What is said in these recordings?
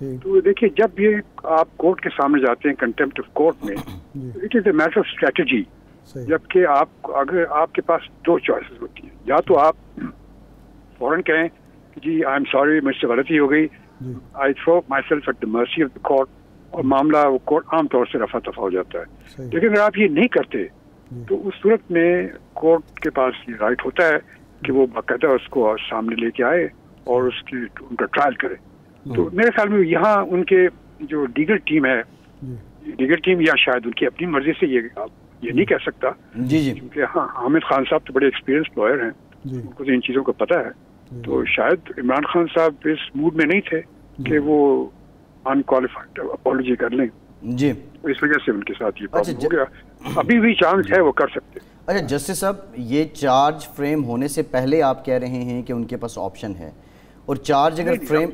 تو دیکھیے جب یہ آپ کورٹ کے سامنے جاتے ہیں کنٹمپٹ آف کورٹ میں، it is a matter of strategy, جبکہ اگر آپ کے پاس دو چوائسیز ہوتی ہیں، یا تو آپ فوراً کہیں کہ جی آئی ایم سوری مجھ سے غلطی ہو گئی، I throw myself at the mercy of the court, اور معاملہ وہ کورٹ عام طور سے رفع دفع ہو جاتا ہے. لیکن اگر آپ یہ نہیں کرتے تو اس صورت میں کورٹ کے پاس یہ رائٹ ہوتا ہے کہ وہ باقاعدہ اس کو سامنے لے کے آئے اور ان کا ٹرائل کرے. تو میرے خیال میں یہاں ان کے جو لیگل ٹیم ہے، لیگل ٹیم یا شاید ان کی اپنی مرضی سے یہ نہیں کہہ سکتا، کیونکہ ہاں حامد خان صاحب تو بڑے ایکسپیرینس لائر ہیں، ان کو تو ان چیزوں کا پتہ ہے. تو شاید عمران خان صاحب اس موڈ میں نہیں تھے کہ وہ انکوالیفائڈ اپالوجی کر لیں، جی اس وجہ سے ان کے ساتھ یہ پرابلم ہو گیا. ابھی بھی چانس ہے وہ کر سکتے. اچھا جسٹس صاحب، یہ چارج فریم ہونے سے پہلے آپ کہہ رہے ہیں کہ ان کے پاس آپشن ہے، اور چارج اگر فریم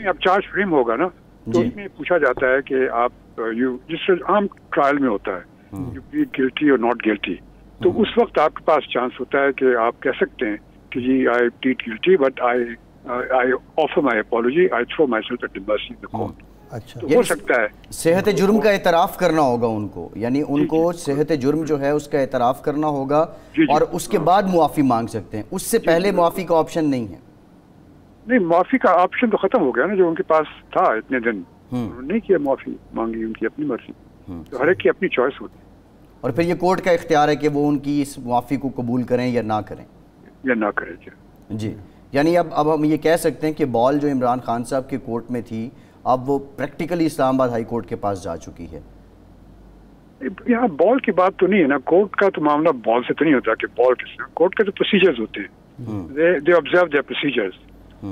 اب چارج فریم ہوگا نا تو اس میں پوچھا جاتا ہے کہ آپ جس سے عام ٹرائل میں ہوتا ہے یو پلیڈ گلٹی اور ناٹ گلٹی، تو اس وقت آپ کے پاس چانس ہوتا ہے کہ آپ کہہ سکتے ہیں کہ جی I plead guilty but I offer my apology, I throw myself at the mercy of the court. تو ہو سکتا ہے صحت جرم کا اعتراف کرنا ہوگا ان کو، یعنی ان کو صحت جرم جو ہے اس کا اعتراف کرنا ہوگا اور اس کے بعد معافی مانگ سکتے ہیں، اس سے پہلے معافی کا آپشن نہیں ہے. نہیں، معافی کا آپشن تو ختم ہو گیا نا، جو ان کے پاس تھا اتنے دن انہوں نے نہیں کیا، معافی مانگی، ان کی اپنی مرضی، تو ہر ایک کی اپنی چوائس ہوتی ہے. اور پھر یہ کورٹ کا اختیار ہے کہ وہ ان کی اس معافی کو قبول کریں یا نہ کریں. جی یعنی اب ہم یہ کہہ سکتے ہیں کہ بال جو عمران خان صاحب کے کورٹ میں تھی اب وہ پریکٹیکلی اسلام آباد ہائی کورٹ کے پاس جا چکی ہے. یہاں بال کی بات تو نہیں ہے نا، کورٹ کا تو معاملہ بال سے تو نہیں ہوتا کہ بال کس طرح، کورٹ کے تو پروسیجرز ہوتے ہیں، دے آبزرو دیئر پروسیجرز.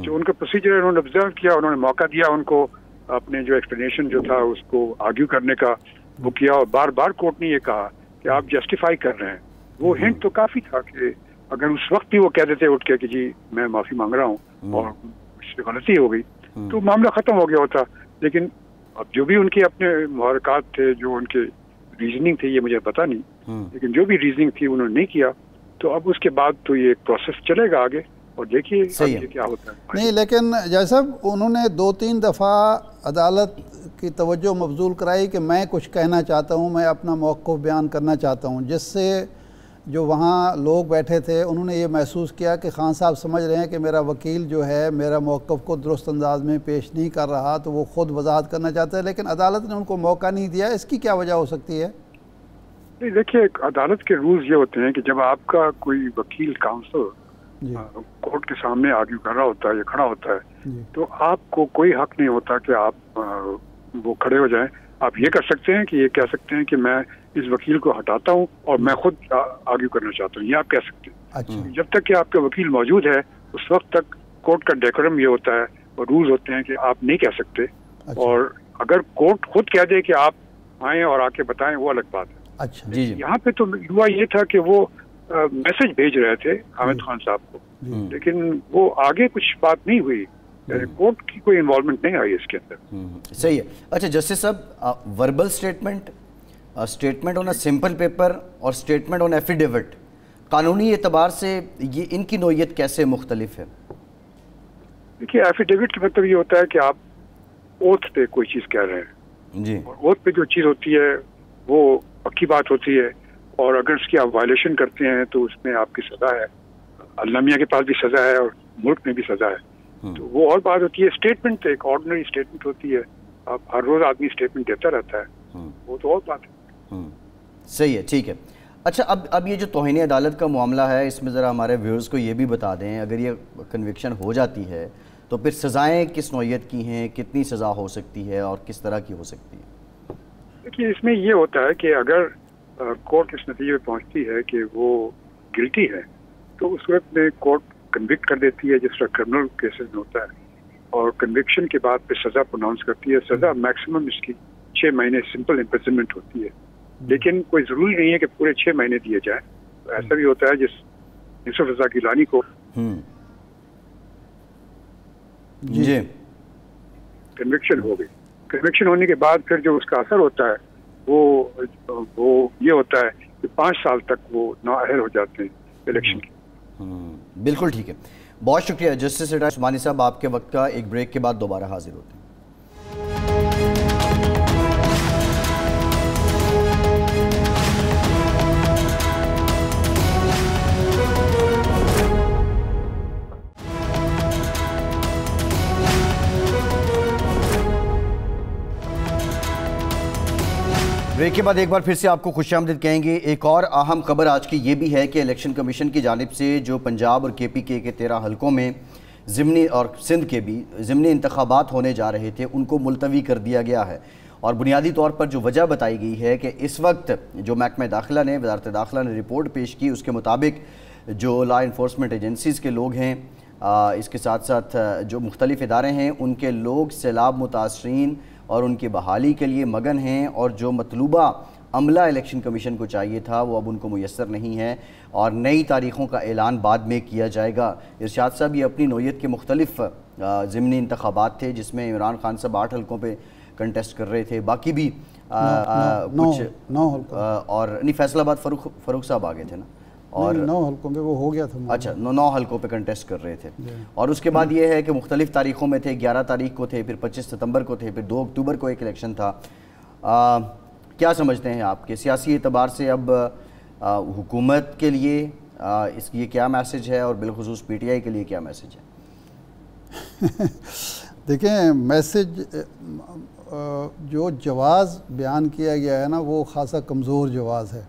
جو ان کا پروسیجر انہوں نے آبزرو کیا، انہوں نے موقع دیا ان کو اپنے جو ایکسپلینیشن جو تھا اس کو آرگیو کرنے کا وہ کیا، اور بار بار کورٹ نے یہ کہا کہ آپ جسٹیفائی کر رہے ہیں. وہ ہنٹ تو کافی تھا کہ اگر اس وقت بھی وہ کہہ دیتے اٹھ کے کہ جی میں معافی مانگ رہا ہوں اور اس سے غلطی ہو گئی تو معاملہ ختم ہو گیا ہوتا. لیکن اب جو بھی ان کے اپنے محرکات تھے، جو ان کے ریزننگ تھی، یہ مجھے پتا نہیں، لیکن جو بھی ریزننگ تھی انہوں نے نہیں کیا، تو اب اس کے بعد تو یہ ایک پروسیس چلے گا آگے اور دیکھیے کیا ہوتا ہے. نہیں لیکن جیسا انہوں نے 2-3 دفعہ عدالت کی توجہ مبذول کرائی کہ میں کچھ کہنا چاہتا ہوں، میں اپنا موقف بیان کرنا چاہتا ہوں، جس سے جو وہاں لوگ بیٹھے تھے انہوں نے یہ محسوس کیا کہ خان صاحب سمجھ رہے ہیں کہ میرا وکیل جو ہے میرا موقف کو درست انداز میں پیش نہیں کر رہا، تو وہ خود وضاحت کرنا چاہتے ہیں، لیکن عدالت نے ان کو موقع نہیں دیا. اس کی کیا وجہ ہو سکتی ہے؟ دیکھیے عدالت کے رولز یہ ہوتے ہیں کہ جب آپ کا کوئی وکیل کاؤنسل کورٹ کے سامنے آرگیو کر رہا ہوتا ہے یا کھڑا ہوتا ہے تو آپ کو کوئی حق نہیں ہوتا کہ آپ وہ کھڑے ہو جائیں. آپ یہ کر سکتے ہیں کہ یہ کہہ سکتے ہیں کہ میں اس وکیل کو ہٹاتا ہوں اور میں خود آرگیو کرنا چاہتا ہوں، یہ آپ کہہ سکتے ہیں. جب تک کہ آپ کا وکیل موجود ہے اس وقت تک کورٹ کا ڈیکورم یہ ہوتا ہے اور رولز ہوتے ہیں کہ آپ نہیں کہہ سکتے. اور اگر کورٹ خود کہہ دے کہ آپ آئیں اور آ کے بتائیں وہ الگ بات ہے. یہاں پہ تو ہوا یہ تھا کہ وہ میسج بھیج رہے تھے حامد خان صاحب کو، لیکن وہ آگے کچھ بات نہیں ہوئی، کورٹ کی کوئی انوالومنٹ نہیں آئی اس کے اندر. صحیح ہے. اچھا جسٹس صاحب، verbal statement on a simple paper اور اسٹیٹمنٹ آن ایفیڈیوٹ قانونی اعتبار سے یہ ان کی نوعیت کیسے مختلف ہے؟ دیکھیے ایفیڈیوٹ کا مطلب یہ ہوتا ہے کہ آپ اوتھ پہ کوئی چیز کہہ رہے ہیں جی، اور اوتھ پہ جو چیز ہوتی ہے وہ پکی بات ہوتی ہے، اور اگر اس کی آپ وائلیشن کرتے ہیں تو اس میں آپ کی سزا ہے. اللہ میاں کے پاس بھی سزا ہے اور ملک میں بھی سزا ہے. تو وہ اور بات ہوتی ہے. اسٹیٹمنٹ ایک آرڈنری اسٹیٹمنٹ ہوتی ہے، آپ ہر روز آدمی اسٹیٹمنٹ دیتا رہتا ہے، وہ تو اور بات ہے. صحیح ہے، ٹھیک ہے. اچھا اب یہ جو توہین عدالت کا معاملہ ہے اس میں ذرا ہمارے ویورز کو یہ بھی بتا دیں، اگر یہ کنوکشن ہو جاتی ہے تو پھر سزائیں کس نوعیت کی ہیں، کتنی سزا ہو سکتی ہے اور کس طرح کی ہو سکتی ہے؟ دیکھیے اس میں یہ ہوتا ہے کہ اگر کورٹ اس نتیجے میں پہنچتی ہے کہ وہ گلٹی ہے تو اس وقت میں کورٹ کنوکٹ کر دیتی ہے، جس طرح کرمنل کیسز میں ہوتا ہے، اور کنوکشن کے بعد پھر سزا پروناؤنس کرتی ہے. سزا میکسیمم اس کی 6 مہینے سمپل امپریزنمنٹ ہوتی ہے، لیکن کوئی ضروری نہیں ہے کہ پورے 6 مہینے دیے جائیں. ایسا بھی ہوتا ہے جس یوسف رضا گیلانی کو جی کنوکشن ہو گئی. کنوکشن ہونے کے بعد پھر جو اس کا اثر ہوتا ہے وہ یہ ہوتا ہے کہ 5 سال تک وہ نااہل ہو جاتے ہیں الیکشن کی. بالکل ٹھیک ہے. بہت شکریہ جسٹس عثمانی صاحب، آپ کے وقت کا. ایک بریک کے بعد دوبارہ حاضر ہوتے ہیں. بریک کے بعد ایک بار پھر سے آپ کو خوش آمدید کہیں گے۔ ایک اور اہم خبر آج کی یہ بھی ہے کہ الیکشن کمیشن کی جانب سے جو پنجاب اور KPK کے 13 حلقوں میں ضمنی اور سندھ کے بھی ضمنی انتخابات ہونے جا رہے تھے ان کو ملتوی کر دیا گیا ہے، اور بنیادی طور پر جو وجہ بتائی گئی ہے کہ اس وقت جو محکمہ داخلہ نے وزارت داخلہ نے رپورٹ پیش کی، اس کے مطابق جو لا انفورسمنٹ ایجنسیز کے لوگ ہیں، اس کے ساتھ ساتھ جو مختلف ادارے ہیں، ان کے لوگ سیلاب متاثرین اور ان کی بحالی کے لیے مگن ہیں، اور جو مطلوبہ عملہ الیکشن کمیشن کو چاہیے تھا وہ اب ان کو میسر نہیں ہے، اور نئی تاریخوں کا اعلان بعد میں کیا جائے گا۔ ارشاد صاحب، یہ اپنی نوعیت کے مختلف ضمنی انتخابات تھے جس میں عمران خان صاحب 8 حلقوں پہ کنٹیسٹ کر رہے تھے، باقی بھی کچھ 9 حلقوں اور نہیں، فیصل آباد فاروق صاحب آگے تھے نا، اور 9 حلقوں پہ وہ ہو گیا تھا۔ اچھا، 9 حلقوں پہ کنٹیسٹ کر رہے تھے، اور اس کے بعد یہ ہے کہ مختلف تاریخوں میں تھے، 11 تاریخ کو تھے، پھر 25 ستمبر کو تھے، پھر 2 اکتوبر کو ایک الیکشن تھا۔ کیا سمجھتے ہیں آپ کے سیاسی اعتبار سے اب حکومت کے لیے اس کی کیا میسج ہے، اور بالخصوص PTI کے لیے کیا میسج ہے؟ دیکھیں، میسج جو جواز بیان کیا گیا ہے نا، وہ خاصا کمزور جواز ہے۔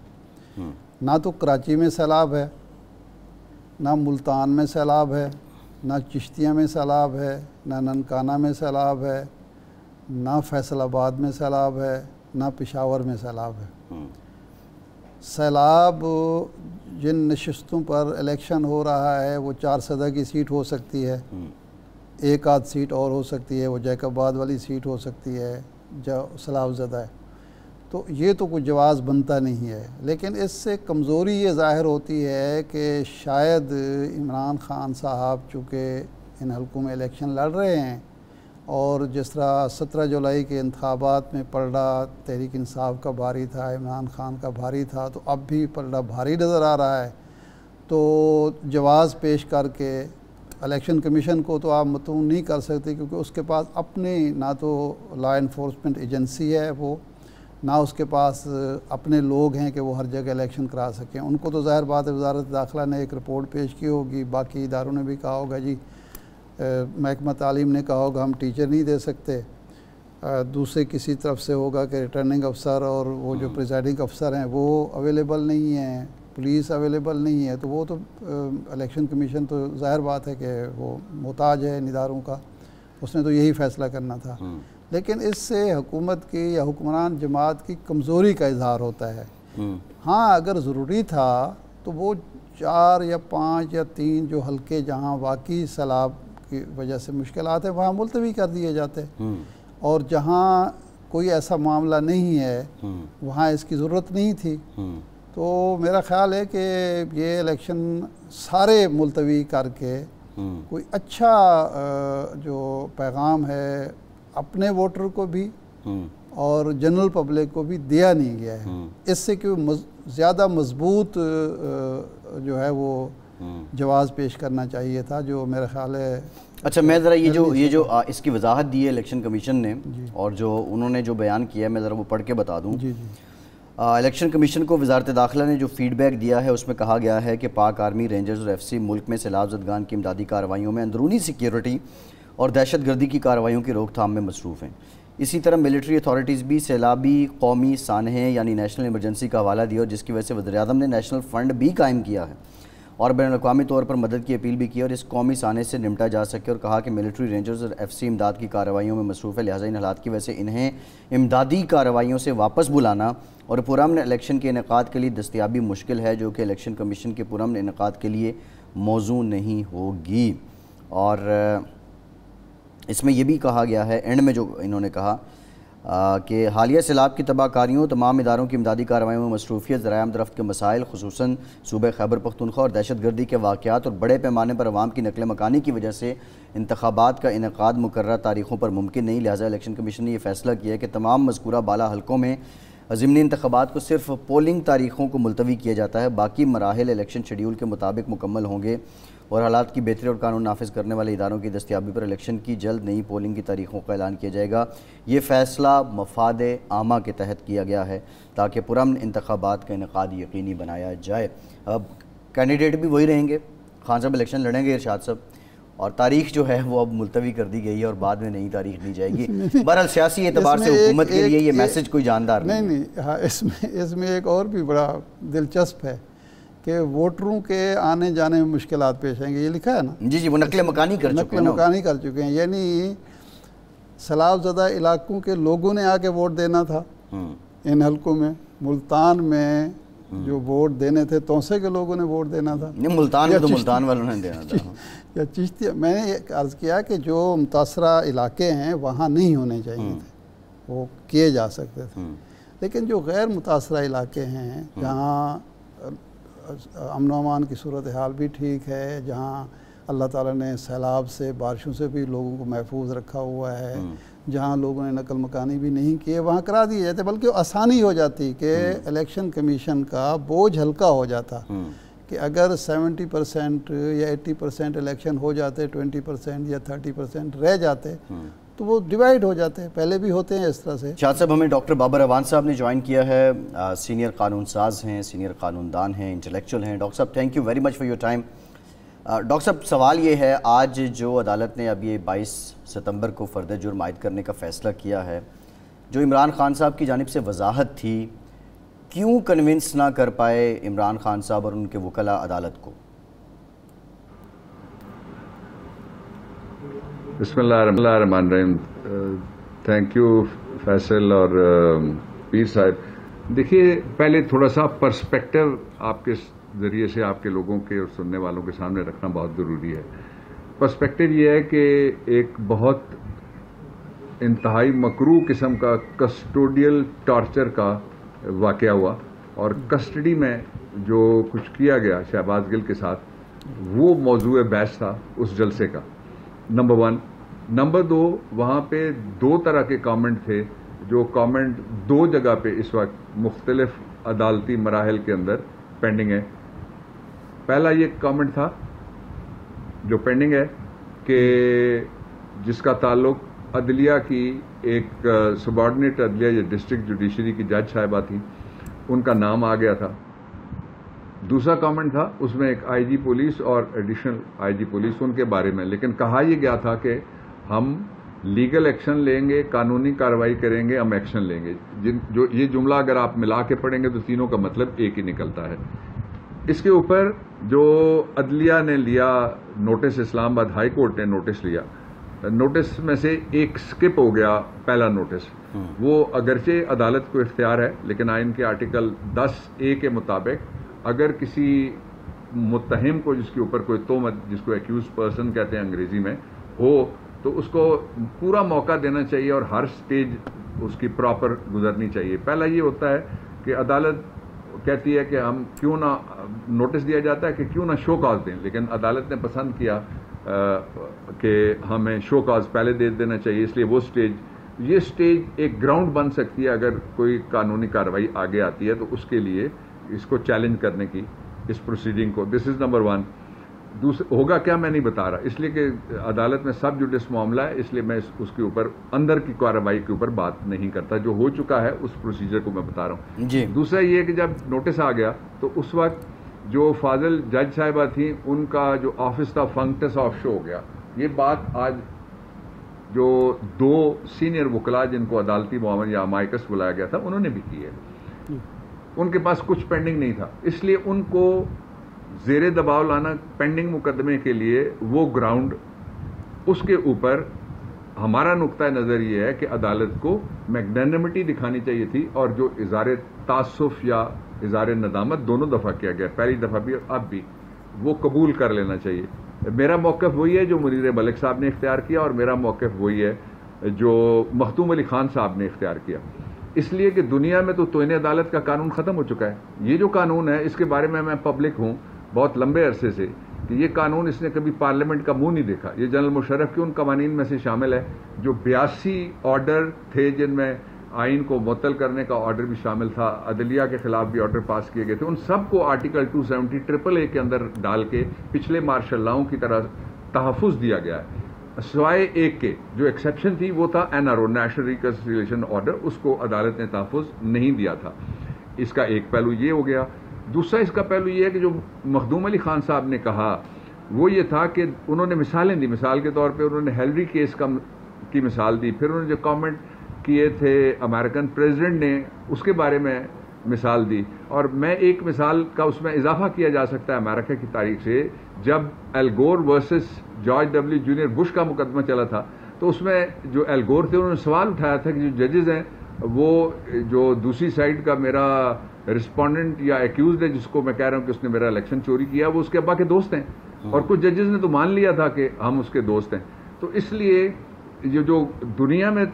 نہ تو کراچی میں سیلاب ہے، نہ ملتان میں سیلاب ہے، نہ چشتیہ میں سیلاب ہے، نہ ننکانہ میں سیلاب ہے، نہ فیصل آباد میں سیلاب ہے، نہ پشاور میں سیلاب ہے۔ سیلاب جن نشستوں پر الیکشن ہو رہا ہے وہ 4 سدہ کی سیٹ ہو سکتی ہے، ایک آدھ سیٹ اور ہو سکتی ہے، وہ جیکب آباد والی سیٹ ہو سکتی ہے جو سیلاب زدہ ہے، تو یہ تو کوئی جواز بنتا نہیں ہے۔ لیکن اس سے کمزوری یہ ظاہر ہوتی ہے کہ شاید عمران خان صاحب چونکہ ان حلقوں میں الیکشن لڑ رہے ہیں، اور جس طرح 17 جولائی کے انتخابات میں پلڑا تحریک انصاف کا بھاری تھا، عمران خان کا بھاری تھا، تو اب بھی پلڑا بھاری نظر آ رہا ہے، تو جواز پیش کر کے الیکشن کمیشن کو تو آپ مطمئن نہیں کر سکتے، کیونکہ اس کے پاس اپنے نہ تو لا انفورسمنٹ ایجنسی ہے وہ، نہ اس کے پاس اپنے لوگ ہیں کہ وہ ہر جگہ الیکشن کرا سکیں۔ ان کو تو ظاہر بات ہے وزارت داخلہ نے ایک رپورٹ پیش کی ہوگی، باقی اداروں نے بھی کہا ہوگا، جی محکمہ تعلیم نے کہا ہوگا ہم ٹیچر نہیں دے سکتے، دوسرے کسی طرف سے ہوگا کہ ریٹرننگ افسر اور وہ جو پریزائڈنگ افسر ہیں وہ اویلیبل نہیں ہیں، پولیس اویلیبل نہیں ہے، تو وہ تو الیکشن کمیشن تو ظاہر بات ہے کہ وہ محتاج ہے ان اداروں کا، اس نے تو یہی فیصلہ کرنا تھا۔ لیکن اس سے حکومت کی یا حکمران جماعت کی کمزوری کا اظہار ہوتا ہے۔ ہاں، اگر ضروری تھا تو وہ 4 یا 5 یا 3 جو حلقے جہاں واقعی سیلاب کی وجہ سے مشکلات ہیں وہاں ملتوی کر دیے جاتے، اور جہاں کوئی ایسا معاملہ نہیں ہے وہاں اس کی ضرورت نہیں تھی۔ تو میرا خیال ہے کہ یہ الیکشن سارے ملتوی کر کے کوئی اچھا جو پیغام ہے اپنے ووٹر کو بھی اور جنرل پبلک کو بھی دیا نہیں گیا ہے۔ اس سے کوئی زیادہ مضبوط جو ہے وہ جواز پیش کرنا چاہیے تھا، جو میرا خیال ہے۔ اچھا، میں ذرا یہ جو اس کی وضاحت دی ہے الیکشن کمیشن نے، اور جو انہوں نے جو بیان کیا ہے میں ذرا وہ پڑھ کے بتا دوں۔ الیکشن کمیشن کو وزارت داخلہ نے جو فیڈ بیک دیا ہے اس میں کہا گیا ہے کہ پاک آرمی، رینجرز اور FC ملک میں سیلاب زدگان کی امدادی کارروائیوں میں اندرونی سیکیورٹی اور دہشت گردی کی کارروائیوں کی روک تھام میں مصروف ہیں۔ اسی طرح ملٹری اتھارٹیز بھی سیلابی قومی سانحے یعنی نیشنل ایمرجنسی کا حوالہ دیا، اور جس کی وجہ سے وزیر اعظم نے نیشنل فنڈ بھی قائم کیا ہے اور بین الاقوامی طور پر مدد کی اپیل بھی کی، اور اس قومی سانحے سے نمٹا جا سکے، اور کہا کہ ملٹری، رینجرز اور FC امداد کی کارروائیوں میں مصروف ہے، لہٰذا ان حالات کی وجہ سے انہیں امدادی کارروائیوں سے واپس بلانا اور پرامن الیکشن کے انعقاد کے لیے دستیابی مشکل ہے، جو کہ الیکشن کمیشن کے پرامن انعقاد کے لیے موزوں نہیں ہوگی۔ اور اس میں یہ بھی کہا گیا ہے اینڈ میں جو انہوں نے کہا کہ حالیہ سیلاب کی تباہ کاریوں، تمام اداروں کی امدادی کارروائیوں میں مصروفیت، ذرائع آمد رفت کے مسائل خصوصاً صوبہ خیبر پختونخوا اور دہشت گردی کے واقعات اور بڑے پیمانے پر عوام کی نقل مکانی کی وجہ سے انتخابات کا انعقاد مقررہ تاریخوں پر ممکن نہیں، لہٰذا الیکشن کمیشن نے یہ فیصلہ کیا ہے کہ تمام مذکورہ بالا حلقوں میں ضمنی انتخابات کو صرف پولنگ تاریخوں کو ملتوی کیا جاتا ہے، باقی مراحل الیکشن شیڈیول کے مطابق مکمل ہوں گے، اور حالات کی بہتری اور قانون نافذ کرنے والے اداروں کی دستیابی پر الیکشن کی جلد نئی پولنگ کی تاریخوں کا اعلان کیا جائے گا۔ یہ فیصلہ مفاد عامہ کے تحت کیا گیا ہے تاکہ پرامن انتخابات کا انعقاد یقینی بنایا جائے۔ اب کینڈیڈیٹ بھی وہی رہیں گے، خان صاحب الیکشن لڑیں گے، ارشاد صاحب، اور تاریخ جو ہے وہ اب ملتوی کر دی گئی ہے اور بعد میں نئی تاریخ دی جائے گی. بہرحال سیاسی اعتبار سے حکومت کے لیے یہ میسج کوئی جاندار نہیں. ہاں اس میں ایک اور بھی بڑا دلچسپ ہے کہ ووٹروں کے آنے جانے میں مشکلات پیش آئیں گے. یہ لکھا ہے نا. جی وہ نقل مکانی کر چکے ہیں. یعنی سیلاب زدہ علاقوں کے لوگوں نے آ کے ووٹ دینا تھا ان حلقوں میں. ملتان میں جو ووٹ دینے تھے توسے کے لوگوں نے ووٹ دینا تھا. ملتان میں تو ملتان والوں نے دینا تھا. یا چشتی. میں نے عرض کیا کہ جو متاثرہ علاقے ہیں وہاں نہیں ہونے چاہیے تھے, وہ کیے جا سکتے تھے. لیکن جو غیر متاثرہ علاقے ہیں جہاں امن و امان کی صورتحال بھی ٹھیک ہے, جہاں اللہ تعالیٰ نے سیلاب سے بارشوں سے بھی لوگوں کو محفوظ رکھا ہوا ہے, جہاں لوگوں نے نقل مکانی بھی نہیں کیے, وہاں کرا دیے جاتے. بلکہ آسانی ہو جاتی کہ الیکشن کمیشن کا بوجھ ہلکا ہو جاتا کہ اگر 70% یا 80% الیکشن ہو جاتے, 20% یا 30% رہ جاتے تو وہ ڈیوائیڈ ہو جاتے. پہلے بھی ہوتے ہیں اس طرح سے. شاہد صاحب ہمیں ڈاکٹر بابر اعوان صاحب نے جوائن کیا ہے, سینئر قانون ساز ہیں, سینئر قانون دان ہیں, انٹلیکچوئل ہیں. ڈاکٹر صاحب thank you very much for your time. Doctor صاحب سوال یہ ہے, آج جو عدالت نے اب یہ 22 ستمبر کو فرد جرم عائد کرنے کا فیصلہ کیا ہے, جو عمران خان صاحب کی جانب سے وضاحت تھی, کیوں کنونس نہ کر پائے عمران خان صاحب اور ان کے وکلاء عدالت کو؟ بسم اللہ الرحمن الرحیم. تھینک یو فیصل اور پیر صاحب. دیکھیے پہلے تھوڑا سا پرسپیکٹو آپ کے ذریعے سے آپ کے لوگوں کے اور سننے والوں کے سامنے رکھنا بہت ضروری ہے. پرسپیکٹو یہ ہے کہ ایک بہت انتہائی مکروہ قسم کا کسٹوڈیل ٹارچر کا واقعہ ہوا, اور کسٹڈی میں جو کچھ کیا گیا شہباز گل کے ساتھ وہ موضوع بحث تھا اس جلسے کا. نمبر 1. نمبر 2, وہاں پہ 2 طرح کے کامنٹ تھے, جو کامنٹ 2 جگہ پہ اس وقت مختلف عدالتی مراحل کے اندر پینڈنگ ہے. پہلا یہ کامنٹ تھا جو پینڈنگ ہے کہ جس کا تعلق عدلیہ کی ایک سبارڈینیٹ عدلیہ یا ڈسٹرکٹ جوڈیشری کی جج صاحبہ تھی, ان کا نام آ گیا تھا. دوسرا کامنٹ تھا اس میں ایک آئی جی پولیس اور ایڈیشنل آئی جی پولیس ان کے بارے میں, لیکن کہا یہ گیا تھا کہ ہم لیگل ایکشن لیں گے, قانونی کارروائی کریں گے, ہم ایکشن لیں گے. جو یہ جملہ اگر آپ ملا کے پڑھیں گے تو تینوں کا مطلب ایک ہی نکلتا ہے. اس کے اوپر جو عدلیہ نے لیا نوٹس, اسلام آباد ہائی کورٹ نے نوٹس لیا, نوٹس میں سے ایک سکپ ہو گیا پہلا نوٹس. وہ اگرچہ عدالت کو اختیار ہے, لیکن آئین کے آرٹیکل 10A کے مطابق اگر کسی متہم کو جس کے اوپر کوئی تہمت, جس کو ایکیوز پرسن کہتے ہیں انگریزی میں, ہو تو اس کو پورا موقع دینا چاہیے اور ہر سٹیج اس کی پراپر گزرنی چاہیے. پہلا یہ ہوتا ہے کہ عدالت کہتی ہے کہ ہم کیوں نہ, نوٹس دیا جاتا ہے کہ کیوں نہ شو کاز دیں, لیکن عدالت نے پسند کیا کہ ہمیں شو کاز پہلے دے دینا چاہیے. اس لیے وہ سٹیج, یہ سٹیج ایک گراؤنڈ بن سکتی ہے اگر کوئی قانونی کارروائی آگے آتی ہے تو اس کے لیے اس کو چیلنج کرنے کی, اس پروسیڈنگ کو. دس از نمبر 1. ہوگا کیا میں نہیں بتا رہا, اس لیے کہ عدالت میں سب جوڈس معاملہ ہے, اس لیے میں اس کے اوپر اندر کی کارروائی کے اوپر بات نہیں کرتا. جو ہو چکا ہے اس پروسیجر کو میں بتا رہا ہوں. جی. دوسرا یہ کہ جب نوٹس آ گیا تو اس وقت جو فاضل جج صاحبہ تھیں ان کا جو آفس تھا فنکٹس آف شو ہو گیا. یہ بات آج جو 2 سینئر وکلاء جن کو عدالتی معاون یا امائکس بلایا گیا تھا انہوں نے بھی کی ہے. ان کے پاس کچھ پینڈنگ نہیں تھا, اس لیے ان کو زیر دباؤ لانا پینڈنگ مقدمے کے لیے وہ گراؤنڈ, اس کے اوپر ہمارا نقطہ نظر یہ ہے کہ عدالت کو میگنینمٹی دکھانی چاہیے تھی, اور جو اظہار تعصف یا اظہار ندامت دونوں دفعہ کیا گیا, پہلی دفعہ بھی اب بھی, وہ قبول کر لینا چاہیے. میرا موقف وہی ہے جو منیر ملک صاحب نے اختیار کیا, اور میرا موقف وہی ہے جو مختوم علی خان صاحب نے اختیار کیا. اس لیے کہ دنیا میں تو توہین عدالت کا قانون ختم ہو چکا ہے. یہ جو قانون ہے اس کے بارے میں پبلک ہوں بہت لمبے عرصے سے کہ یہ قانون اس نے کبھی پارلیمنٹ کا منہ نہیں دیکھا. یہ جنرل مشرف کے ان قوانین میں سے شامل ہے جو 82 آرڈر تھے, جن میں آئین کو معطل کرنے کا آرڈر بھی شامل تھا, عدلیہ کے خلاف بھی آرڈر پاس کیے گئے تھے. ان سب کو آرٹیکل 270 AAA کے اندر ڈال کے پچھلے مارشل لاؤں کی طرح تحفظ دیا گیا ہے, سوائے ایک کے. جو ایکسیپشن تھی وہ تھا NRO, نیشنل ریکنسیلیشن آرڈر, اس کو عدالت نے تحفظ نہیں دیا تھا. اس کا ایک پہلو یہ ہو گیا. دوسرا اس کا پہلو یہ ہے کہ جو مخدوم علی خان صاحب نے کہا وہ یہ تھا کہ انہوں نے مثالیں دی. مثال کے طور پہ انہوں نے ہیلری کیس کی مثال دی, پھر انہوں نے جو کامنٹ کیے تھے امریکن پریزیڈنٹ نے اس کے بارے میں مثال دی. اور میں ایک مثال کا اس میں اضافہ کیا جا سکتا ہے امریکہ کی تاریخ سے, جب ایل گور versus George W junior Bush کا مقدمہ چلا تھا تو اس میں جو ایل گور تھے انہوں نے سوال اٹھایا تھا کہ جو ججز ہیں وہ جو دوسری سائڈ کا میرا رسپونڈنٹ یا ایکیوزڈ ہے جس کو میں کہہ رہا ہوں کہ اس نے میرا الیکشن چوری کیا, وہ اس کے ابا کے دوست ہیں, اور کچھ ججز نے تو مان لیا تھا کہ ہم اس کے دوست ہیں. تو اس لیے یہ جو دنیا میں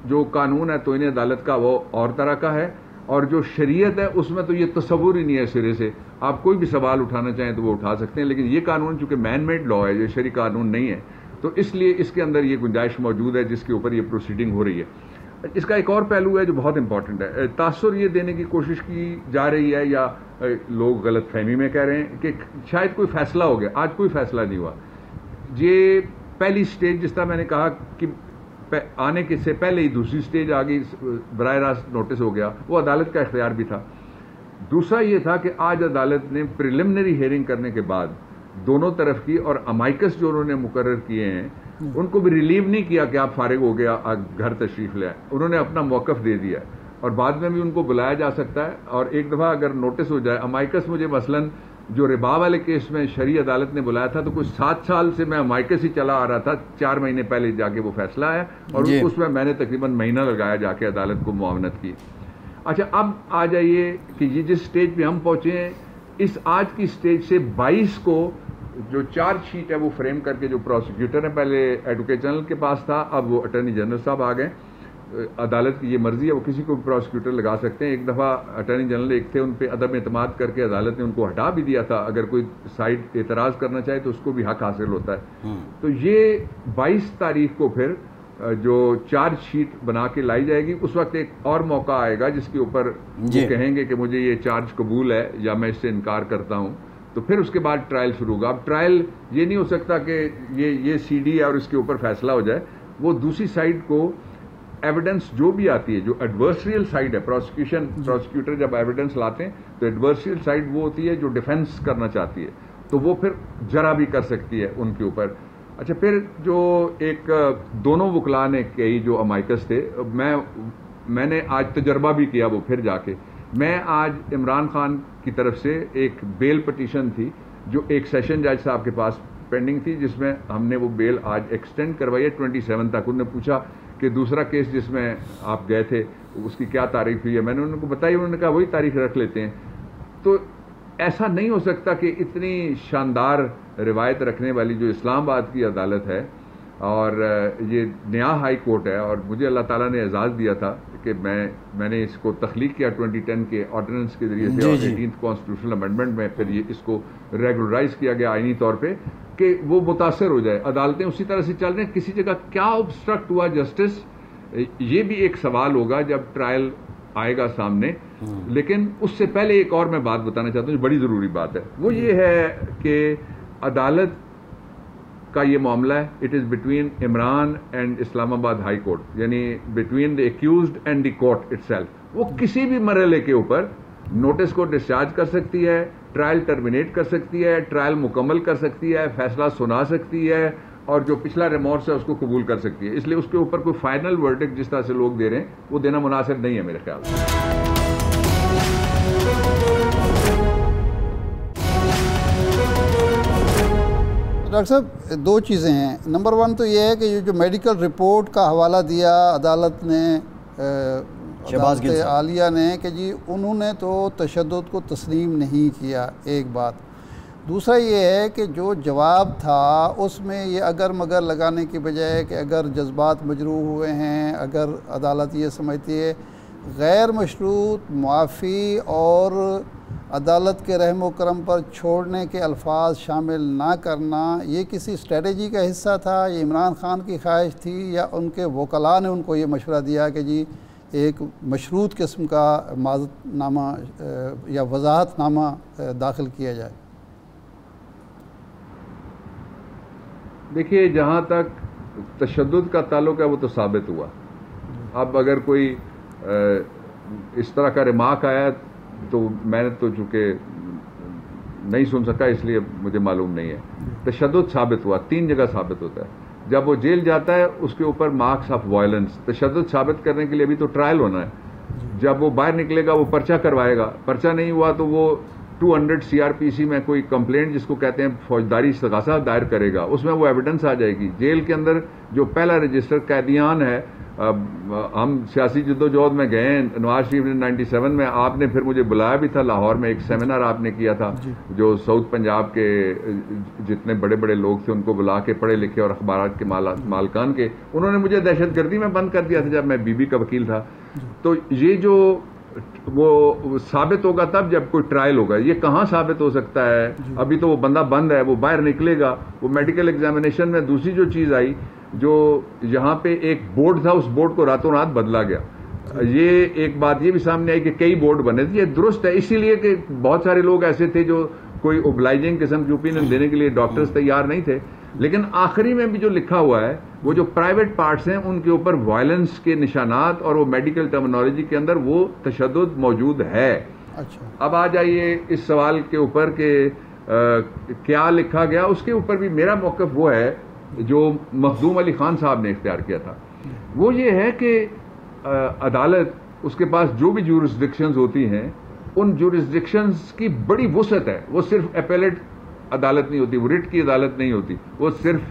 جو قانون ہے توہین عدالت کا وہ اور طرح کا ہے, اور جو شریعت ہے اس میں تو یہ تصور ہی نہیں ہے سرے سے. آپ کوئی بھی سوال اٹھانا چاہیں تو وہ اٹھا سکتے ہیں, لیکن یہ قانون چونکہ مین میڈ لا ہے, یہ شرعی قانون نہیں ہے, تو اس لیے اس کے اندر یہ گنجائش موجود ہے جس کے اوپر یہ پروسیڈنگ ہو رہی ہے. اس کا ایک اور پہلو ہے جو بہت امپورٹنٹ ہے. تاثر یہ دینے کی کوشش کی جا رہی ہے یا لوگ غلط فہمی میں کہہ رہے ہیں کہ شاید کوئی فیصلہ ہو گیا. آج کوئی فیصلہ نہیں ہوا. یہ پہلی سٹیج جس طرح میں نے کہا کہ آنے کے سے پہلے ہی دوسری سٹیج آ گئی, براہ راست نوٹس ہو گیا, وہ عدالت کا اختیار بھی تھا. دوسرا یہ تھا کہ آج عدالت نے پریلیمنری ہیئرنگ کرنے کے بعد دونوں طرف کی, اور امائکس جو انہوں نے مقرر کیے ہیں ان کو بھی ریلیو نہیں کیا کہ آپ فارغ ہو گیا گھر تشریف لے آئے. انہوں نے اپنا موقف دے دیا اور بعد میں بھی ان کو بلایا جا سکتا ہے. اور ایک دفعہ اگر نوٹس ہو جائے, امائکس مجھے مثلاً جو ربا والے کیس میں شرعی عدالت نے بلایا تھا تو کچھ 7 سال سے میں امائکس ہی چلا آ رہا تھا, 4 مہینے پہلے جا کے وہ فیصلہ آیا اور اس میں نے تقریباً مہینہ لگایا جا کے عدالت کو معاونت کی. اچھا, اب آ جائیے کہ یہ جس سٹیج پہ ہم پہنچے ہیں, اس آج کی سٹیج سے 22 کو جو چارج شیٹ ہے وہ فریم کر کے جو پروسیکیوٹر ہے, پہلے ایڈوکیٹ جنرل کے پاس تھا, اب وہ اٹارنی جنرل صاحب آ گئے. عدالت کی یہ مرضی ہے, وہ کسی کو بھی پروسیکیوٹر لگا سکتے ہیں. ایک دفعہ اٹارنی جنرل ایک تھے, ان پہ عدم اعتماد کر کے عدالت نے ان کو ہٹا بھی دیا تھا. اگر کوئی سائڈ اعتراض کرنا چاہے تو اس کو بھی حق حاصل ہوتا ہے. تو یہ 22 تاریخ کو پھر جو چارج شیٹ بنا کے لائی جائے گی, اس وقت ایک اور موقع آئے گا جس کے اوپر وہ کہیں گے کہ مجھے یہ چارج قبول ہے یا میں اس سے انکار کرتا ہوں. تو پھر اس کے بعد ٹرائل شروع ہوگا. اب ٹرائل یہ نہیں ہو سکتا کہ یہ سی ڈی ہے اور اس کے اوپر فیصلہ ہو جائے. وہ دوسری سائڈ کو ایویڈنس جو بھی آتی ہے, جو ایڈورسریل سائڈ ہے, پروسیکیوٹر جب ایویڈنس لاتے ہیں تو ایڈورسریل سائڈ وہ ہوتی ہے جو ڈیفینس کرنا چاہتی ہے, تو وہ پھر جرا بھی کر سکتی ہے ان کے اوپر. اچھا, پھر جو ایک دونوں وکلاء نے کہی جو امائکس تھے, میں نے آج تجربہ بھی کیا وہ پھر جا کے, میں آج عمران خان کی طرف سے ایک بیل پٹیشن تھی جو ایک سیشن جج صاحب کے پاس پینڈنگ تھی, جس میں ہم نے وہ بیل آج ایکسٹینڈ کروائی ہے 27 تک. انہوں نے پوچھا کہ دوسرا کیس جس میں آپ گئے تھے اس کی کیا تاریخ ہوئی ہے, میں نے ان کو بتائی, انہوں نے کہا وہی تاریخ رکھ لیتے ہیں. تو ایسا نہیں ہو سکتا کہ اتنی شاندار روایت رکھنے والی جو اسلام آباد کی عدالت ہے, اور یہ نیا ہائی کورٹ ہے, اور مجھے اللہ تعالیٰ نے اعزاز دیا تھا کہ میں نے اس کو تخلیق کیا 2010 کے آرڈیننس کے ذریعے سے, اور 18th کانسٹیٹیوشنل امینڈمنٹ میں پھر یہ اس کو ریگولرائز کیا گیا آئینی طور پہ کہ وہ متاثر ہو جائے. عدالتیں اسی طرح سے چل رہی ہیں, کسی جگہ کیا obstruct ہوا جسٹس, یہ بھی ایک سوال ہوگا جب ٹرائل آئے گا سامنے. لیکن اس سے پہلے ایک اور میں بات بتانا چاہتا ہوں جو بڑی ضروری بات ہے, وہ یہ ہے کہ عدالت کا یہ معاملہ ہے, it is between Imran and Islamabad high court, یعنی between the accused and the court itself. وہ کسی بھی مرحلے کے اوپر نوٹس کو ڈسچارج کر سکتی ہے, ٹرائل ٹرمینیٹ کر سکتی ہے, ٹرائل مکمل کر سکتی ہے, فیصلہ سنا سکتی ہے, اور جو پچھلا ریمورس ہے اس کو قبول کر سکتی ہے. اس لیے اس کے اوپر کوئی فائنل ورڈکٹ جس طرح سے لوگ دے رہے ہیں وہ دینا مناسب نہیں ہے میرے خیال سے. ڈاکٹر صاحب, 2 چیزیں ہیں. نمبر 1 تو یہ ہے کہ یہ جو میڈیکل رپورٹ کا حوالہ دیا عدالت نے, عدالت عالیہ نے, کہ جی انہوں نے تو تشدد کو تسلیم نہیں کیا, ایک بات. دوسرا یہ ہے کہ جو جواب تھا اس میں یہ اگر مگر لگانے کی بجائے کہ اگر جذبات مجروح ہوئے ہیں, اگر عدالت یہ سمجھتی ہے غیر مشروط معافی اور عدالت کے رحم و کرم پر چھوڑنے کے الفاظ شامل نہ کرنا, یہ کسی اسٹریٹجی کا حصہ تھا, یہ عمران خان کی خواہش تھی, یا ان کے وکلاء نے ان کو یہ مشورہ دیا کہ جی ایک مشروط قسم کا معذرت نامہ یا وضاحت نامہ داخل کیا جائے؟ دیکھیے, جہاں تک تشدد کا تعلق ہے وہ تو ثابت ہوا. اب اگر کوئی اس طرح کا ریمارک آیا تو میں نے تو چونکہ نہیں سن سکا اس لیے مجھے معلوم نہیں ہے. تشدد ثابت ہوا 3 جگہ ثابت ہوتا ہے. جب وہ جیل جاتا ہے اس کے اوپر مارکس آف وائلنس. تشدد ثابت کرنے کے لیے ابھی تو ٹرائل ہونا ہے. جب وہ باہر نکلے گا وہ پرچہ کروائے گا. پرچہ نہیں ہوا تو وہ 200 CRPC میں کوئی کمپلینٹ جس کو کہتے ہیں فوجداری استغاثہ دائر کرے گا. اس میں وہ ایویڈنس آ جائے گی. جیل کے اندر جو پہلا رجسٹر قیدیان ہے, ہم سیاسی جدوجہد میں گئے ہیں. نواز شریف نے 97 میں, آپ نے پھر مجھے بلایا بھی تھا لاہور میں, ایک سیمینار آپ نے کیا تھا. جو ساؤتھ پنجاب کے جتنے بڑے بڑے لوگ تھے ان کو بلا کے, پڑھے لکھے اور اخبارات کے مالکان کے, انہوں نے مجھے دہشت گردی میں بند کر دیا تھا جب میں بی کا وکیل تھا. تو یہ جو وہ ثابت ہوگا تب جب کوئی ٹرائل ہوگا. یہ کہاں ثابت ہو سکتا ہے؟ ابھی تو وہ بندہ بند ہے, وہ باہر نکلے گا. وہ میڈیکل ایگزامینیشن میں دوسری جو چیز آئی, جو یہاں پہ ایک بورڈ تھا, اس بورڈ کو راتوں رات بدلا گیا. یہ ایک بات یہ بھی سامنے آئی کہ کئی بورڈ بنے تھے. یہ درست ہے اسی لیے کہ بہت سارے لوگ ایسے تھے جو کوئی اوبلائجنگ قسم کی اوپینین دینے کے لیے ڈاکٹرز تیار نہیں تھے. لیکن آخری میں بھی جو لکھا ہوا ہے وہ جو پرائیویٹ پارٹس ہیں ان کے اوپر وائلنس کے نشانات اور وہ میڈیکل ٹرمینالوجی کے اندر وہ تشدد موجود ہے. اب آ جائیے اس سوال کے اوپر کہ کیا لکھا گیا. اس کے اوپر بھی میرا موقف وہ ہے جو مخدوم علی خان صاحب نے اختیار کیا تھا. وہ یہ ہے کہ عدالت, اس کے پاس جو بھی جورسڈکشنز ہوتی ہیں, ان جورسڈکشنز کی بڑی وسعت ہے. وہ صرف اپیلیٹ عدالت نہیں ہوتی, وہ رٹ کی عدالت نہیں ہوتی, وہ صرف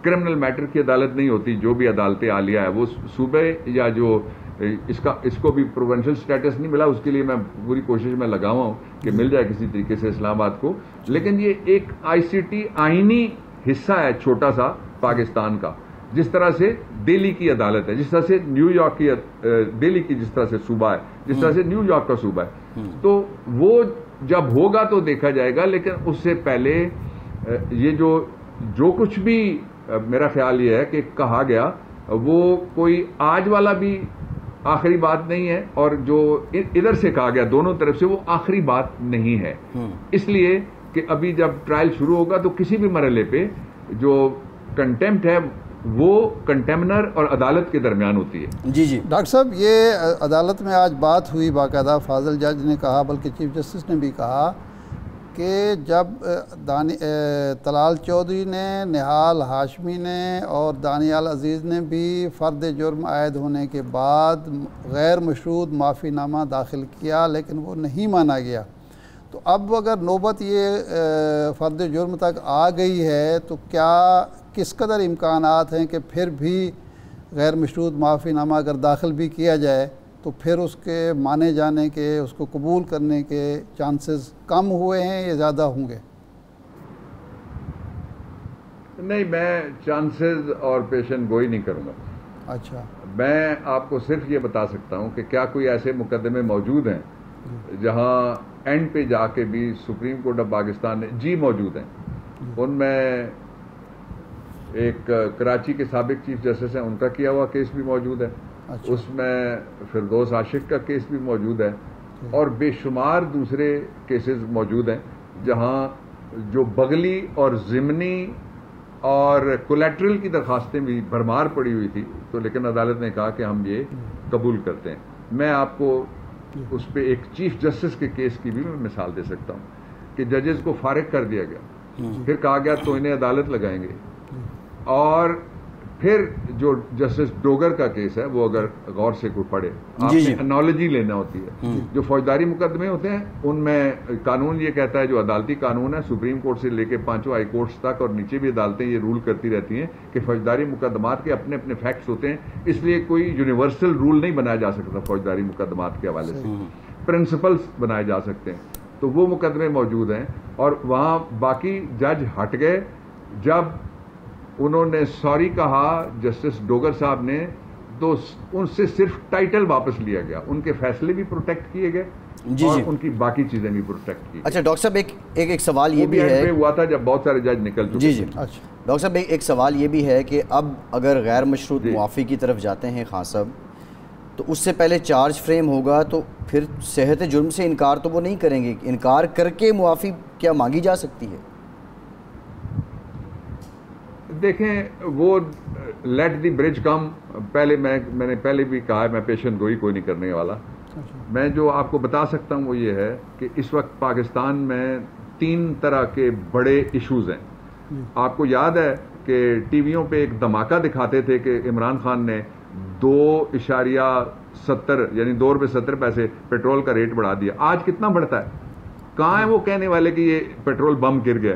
کرمنل میٹر کی عدالت نہیں ہوتی. جو بھی عدالت عالیہ ہے وہ صوبے یا جو اس کو بھی پروونشل سٹیٹس نہیں ملا, اس کے لیے میں پوری کوشش میں لگا ہوا ہوں کہ مل جائے کسی طریقے سے اسلام آباد کو. لیکن یہ ایک ICT آئینی حصہ ہے چھوٹا سا پاکستان کا, جس طرح سے دہلی کی عدالت ہے, جس طرح سے نیو یارک کی دہلی کی جس طرح سے صوبہ ہے, جس طرح سے نیو یارک کا صوبہ ہے. تو وہ جب ہوگا تو دیکھا جائے گا. لیکن اس سے پہلے یہ جو کچھ بھی میرا خیال یہ ہے کہ کہا گیا وہ کوئی آج والا بھی آخری بات نہیں ہے, اور جو ادھر سے کہا گیا دونوں طرف سے وہ آخری بات نہیں ہے. اس لیے کہ ابھی جب ٹرائل شروع ہوگا تو کسی بھی مرحلے پہ جو کنٹیمپٹ ہے وہ کنٹیمنر اور عدالت کے درمیان ہوتی ہے. جی ڈاکٹر صاحب, یہ عدالت میں آج بات ہوئی, باقاعدہ فاضل جج نے کہا, بلکہ چیف جسٹس نے بھی کہا کہ جب طلال چودھری نے, نہال ہاشمی نے اور دانیال عزیز نے بھی فرد جرم عائد ہونے کے بعد غیر مشروط معافی نامہ داخل کیا لیکن وہ نہیں مانا گیا, تو اب اگر نوبت یہ فرد جرم تک آ گئی ہے تو کس قدر امکانات ہیں کہ پھر بھی غیر مشروط معافی نامہ اگر داخل بھی کیا جائے تو پھر اس کے مانے جانے کے, اس کو قبول کرنے کے چانسز کم ہوئے ہیں یا زیادہ ہوں گے؟ نہیں, میں چانسز اور پیشن گوئی نہیں کروں گا. اچھا, میں آپ کو صرف یہ بتا سکتا ہوں کہ کیا کوئی ایسے مقدمے موجود ہیں جہاں اینڈ پہ جا کے بھی سپریم کورٹ آف پاکستان نے موجود ہیں. ان میں ایک کراچی کے سابق چیف جسٹس ہیں, ان کا کیا ہوا کیس بھی موجود ہے. اس میں فردوس عاشق کا کیس بھی موجود ہے, اور بے شمار دوسرے کیسز موجود ہیں جہاں جو بغلی اور ضمنی اور کولیٹرل کی درخواستیں بھی بھرمار پڑی ہوئی تھی, تو لیکن عدالت نے کہا کہ ہم یہ قبول کرتے ہیں. میں آپ کو اس پہ ایک چیف جسٹس کے کیس کی بھی میں مثال دے سکتا ہوں کہ ججز کو فارغ کر دیا گیا, پھر کہا گیا تو انہیں عدالت لگائیں گے, اور پھر جو جسٹس ڈوگر کا کیس ہے وہ اگر غور سے کوئی پڑھے, آپ نے انالوجی لینا ہوتی ہے. جو فوجداری مقدمے ہوتے ہیں ان میں قانون یہ کہتا ہے, جو عدالتی قانون ہے سپریم کورٹ سے لے کے 5 ہائی کورٹس تک اور نیچے بھی عدالتیں یہ رول کرتی رہتی ہیں کہ فوجداری مقدمات کے اپنے اپنے فیکٹس ہوتے ہیں, اس لیے کوئی یونیورسل رول نہیں بنایا جا سکتا فوجداری مقدمات کے حوالے سے, پرنسپلز بنائے جا سکتے ہیں. تو وہ مقدمے موجود ہیں, اور وہاں باقی جج ہٹ گئے جب انہوں نے سوری کہا جسٹس ڈوگر صاحب نے, تو ان سے صرف ٹائٹل واپس لیا گیا, ان کے فیصلے بھی پروٹیکٹ کیے گئے اور ان کی باقی چیزیں بھی پروٹیکٹ کی. اچھا ڈاکٹر صاحب, ایک سوال یہ بھی ہے, ہوا تھا جب بہت سارے جج نکل چکے. جی ڈاکٹر صاحب, ایک سوال یہ بھی ہے کہ اب اگر غیر مشروط معافی کی طرف جاتے ہیں خان صاحب, تو اس سے پہلے چارج فریم ہوگا, تو پھر صحت جرم سے انکار تو وہ نہیں کریں گے, انکار کر کے معافی کیا مانگی جا سکتی ہے؟ دیکھیں, وہ لیٹ دی برج کم, پہلے میں نے پہلے بھی کہا ہے, میں پیشن گوئی کوئی نہیں کرنے والا. میں جو آپ کو بتا سکتا ہوں وہ یہ ہے کہ اس وقت پاکستان میں 3 طرح کے بڑے ایشوز ہیں. آپ کو یاد ہے کہ ٹی ویوں پہ ایک دھماکہ دکھاتے تھے کہ عمران خان نے 2.70 یعنی 2 روپے 70 پیسے پیٹرول کا ریٹ بڑھا دیا. آج کتنا بڑھتا ہے؟ کہاں ہے وہ کہنے والے کہ یہ پیٹرول بم گر گیا؟